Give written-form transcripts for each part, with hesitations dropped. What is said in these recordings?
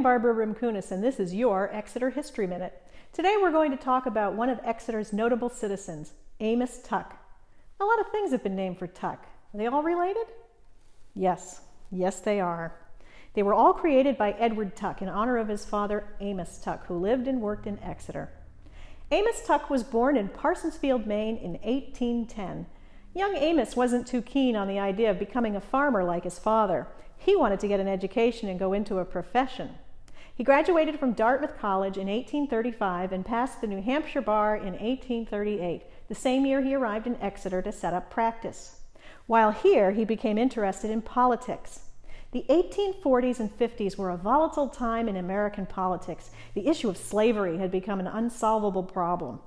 Barbara Rimkunis, and this is your Exeter History Minute. Today we're going to talk about one of Exeter's notable citizens, Amos Tuck. A lot of things have been named for Tuck. Are they all related? Yes, they are. They were all created by Edward Tuck in honor of his father, Amos Tuck, who lived and worked in Exeter. Amos Tuck was born in Parsonsfield, Maine in 1810. Young Amos wasn't too keen on the idea of becoming a farmer like his father. He wanted to get an education and go into a profession. He graduated from Dartmouth College in 1835 and passed the New Hampshire bar in 1838, the same year he arrived in Exeter to set up practice. While here, he became interested in politics. The 1840s and 50s were a volatile time in American politics. The issue of slavery had become an unsolvable problem.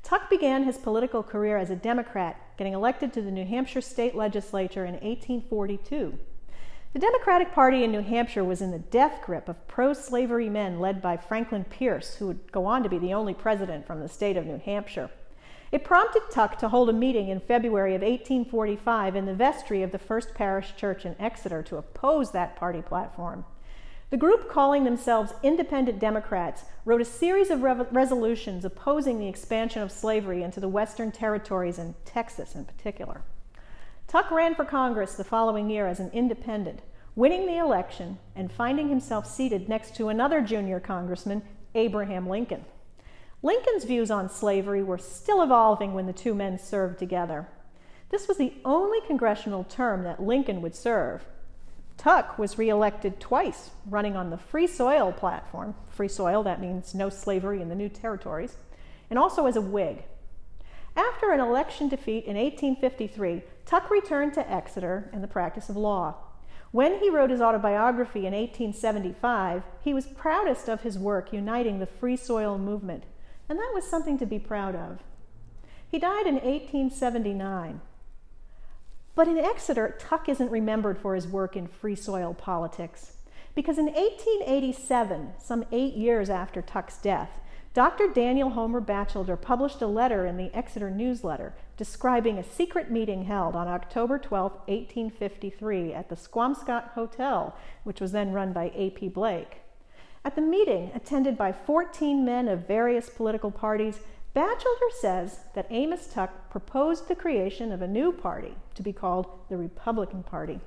Tuck began his political career as a Democrat, getting elected to the New Hampshire state legislature in 1842. The Democratic Party in New Hampshire was in the death grip of pro-slavery men led by Franklin Pierce, who would go on to be the only president from the state of New Hampshire. It prompted Tuck to hold a meeting in February of 1845 in the vestry of the First Parish Church in Exeter to oppose that party platform. The group, calling themselves Independent Democrats, wrote a series of resolutions opposing the expansion of slavery into the Western Territories and Texas in particular. Tuck ran for Congress the following year as an independent, winning the election and finding himself seated next to another junior congressman, Abraham Lincoln. Lincoln's views on slavery were still evolving when the two men served together. This was the only congressional term that Lincoln would serve. Tuck was reelected twice, running on the Free Soil platform. Free soil, that means no slavery in the new territories, and also as a Whig. After an election defeat in 1853, Tuck returned to Exeter and the practice of law. When he wrote his autobiography in 1875, he was proudest of his work uniting the Free Soil movement, and that was something to be proud of. He died in 1879. But in Exeter, Tuck isn't remembered for his work in free soil politics, because in 1887, some 8 years after Tuck's death, Dr. Daniel Homer Batchelder published a letter in the Exeter Newsletter describing a secret meeting held on October 12, 1853 at the Squamscott Hotel, which was then run by A.P. Blake. At the meeting, attended by 14 men of various political parties, Batchelder says that Amos Tuck proposed the creation of a new party to be called the Republican Party.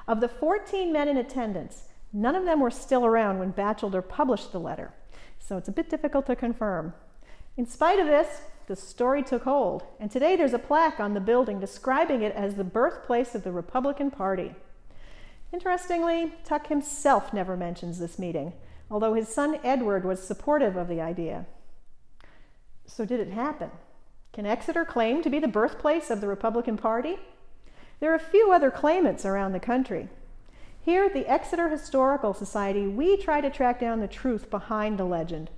Of the 14 men in attendance, none of them were still around when Batchelder published the letter, so it's a bit difficult to confirm. In spite of this, the story took hold, and today there's a plaque on the building describing it as the birthplace of the Republican Party. Interestingly, Tuck himself never mentions this meeting, although his son Edward was supportive of the idea. So did it happen? Can Exeter claim to be the birthplace of the Republican Party? There are a few other claimants around the country. Here at the Exeter Historical Society, we try to track down the truth behind the legend.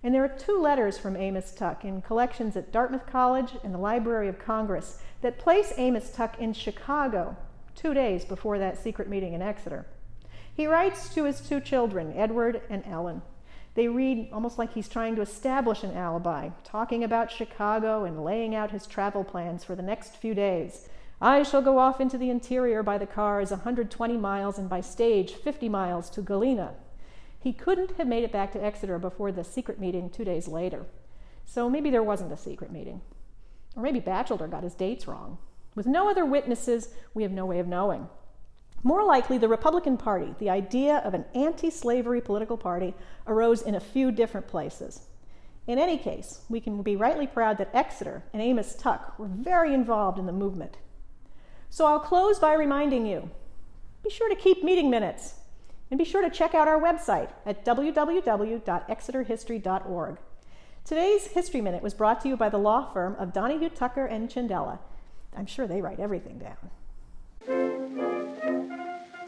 And there are 2 letters from Amos Tuck in collections at Dartmouth College and the Library of Congress that place Amos Tuck in Chicago 2 days before that secret meeting in Exeter. He writes to his 2 children, Edward and Ellen. They read almost like he's trying to establish an alibi, talking about Chicago and laying out his travel plans for the next few days. I shall go off into the interior by the cars 120 miles and by stage 50 miles to Galena. He couldn't have made it back to Exeter before the secret meeting 2 days later. So maybe there wasn't a secret meeting. Or maybe Batchelder got his dates wrong. With no other witnesses, we have no way of knowing. More likely, the Republican Party, the idea of an anti-slavery political party, arose in a few different places. In any case, we can be rightly proud that Exeter and Amos Tuck were very involved in the movement. So I'll close by reminding you, be sure to keep meeting minutes, and be sure to check out our website at www.exeterhistory.org. Today's History Minute was brought to you by the law firm of Donahue, Tucker, and Chindella. I'm sure they write everything down.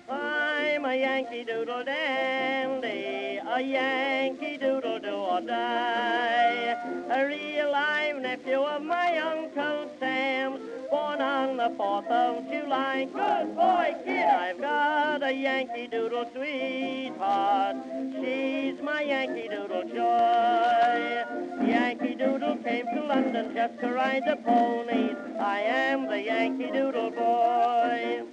I'm a Yankee Doodle dandy, a Yankee Doodle do or die. A real live nephew of my Uncle Sam's, born on the 4th of July. Good boy, kid, I've got a Yankee Doodle sweetheart. She's my Yankee Doodle joy. Yankee Doodle came to London just to ride the ponies. I am the Yankee Doodle boy.